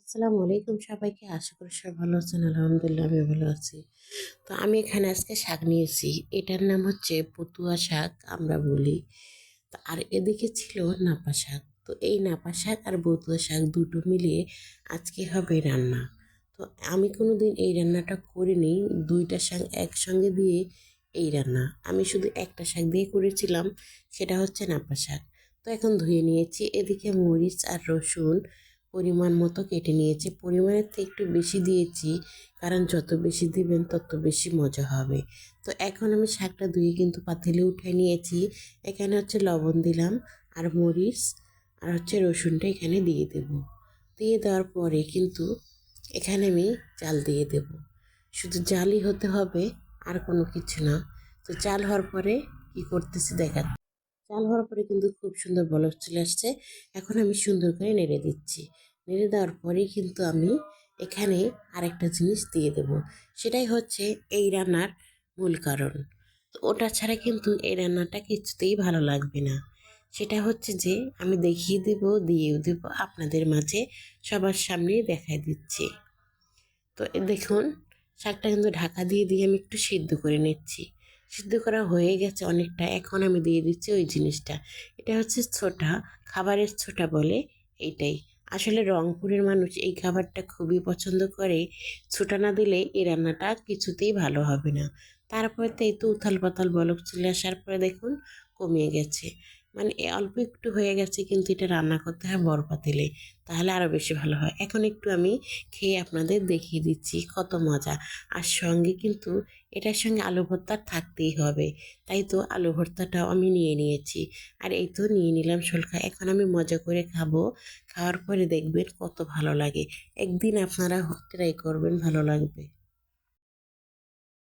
আসসালামু আলাইকুম সবাইকে। আশা করি সবাই ভালো আছেন। আলহামদুলিল্লাহ আমি ভালো আছি। তো আমি এখানে আজকে শাক নিয়েছি। এটার নাম হচ্ছে পটুয়া শাক আমরা বলি। তো আর এদিকে ছিল নাপা শাক। তো এই নাপা শাক আর বটুয়া শাক দুটো মিলিয়ে আজকে হবে রান্না। তো আমি কোনোদিন এই রান্নাটা করিনি। দুইটা শাক একসঙ্গে দিয়ে এই রান্না আমি শুধু একটা শাক দিয়ে করেছিলাম, সেটা হচ্ছে নাপা শাক। তো এখন ধুয়ে নিয়েছি। এদিকে মরিচ আর রসুন পরিমাণ মতো কেটে নিয়েছি। পরিমাণের থেকে একটু বেশি দিয়েছি, কারণ যত বেশি দিবেন তত বেশি মজা হবে। তো এখন আমি শাকটা ধুয়ে কিন্তু পাতিলে উঠে নিয়েছি। এখানে হচ্ছে লবণ দিলাম, আর মরিচ আর হচ্ছে রসুনটা এখানে দিয়ে দেব। দিয়ে দেওয়ার পরে কিন্তু এখানে আমি চাল দিয়ে দেব। শুধু জালই হতে হবে, আর কোনো কিছু না। তো চাল হওয়ার পরে কি করতেছি দেখা। চাল হওয়ার পরে কিন্তু খুব সুন্দর বলক চলে আসছে। এখন আমি সুন্দর করে নেড়ে দিচ্ছি। নেড়ে দেওয়ার পরেই কিন্তু আমি এখানে আরেকটা জিনিস দিয়ে দেব। সেটাই হচ্ছে এই রান্নার মূল কারণ। তো ওটা ছাড়া কিন্তু এই রান্নাটা কিছুতেই ভালো লাগবে না। সেটা হচ্ছে যে আমি দেখিয়ে দেব, দিয়েও দেব আপনাদের মাঝে, সবার সামনেই দেখাই দিচ্ছি। তো দেখুন, শাকটা কিন্তু ঢাকা দিয়ে দিয়ে আমি একটু সিদ্ধ করে নিচ্ছি। সিদ্ধ করা হয়ে গেছে অনেকটা। এখন আমি দিয়ে দিচ্ছি ওই জিনিসটা। এটা হচ্ছে ছোটা, খাবারের ছোটা বলে এইটাই। আসলে রংপুরের মানুষ এই খাবারটা খুবই পছন্দ করে। ছোটা না দিলে এই রান্নাটা কিছুতেই ভালো হবে না। তারপরে তো এই তো উথাল পাতাল বলক চলে আসার পরে দেখুন কমিয়ে গেছে। মানে অল্প একটু হয়ে গেছে, কিন্তু এটা রান্না করতে হয় বড় পাতিলে, তাহলে আরও বেশি ভালো হয়। এখন একটু আমি খেয়ে আপনাদের দেখিয়ে দিচ্ছি কত মজা। আর সঙ্গে কিন্তু এটার সঙ্গে আলু ভর্তা থাকতেই হবে। তাই তো আলু ভর্তাটাও আমি নিয়ে নিয়েছি। আর এই তো নিয়ে নিলাম শলকা। এখন আমি মজা করে খাবো। খাওয়ার পরে দেখবেন কত ভালো লাগে। একদিন আপনারা ট্রাই করবেন, ভালো লাগবে।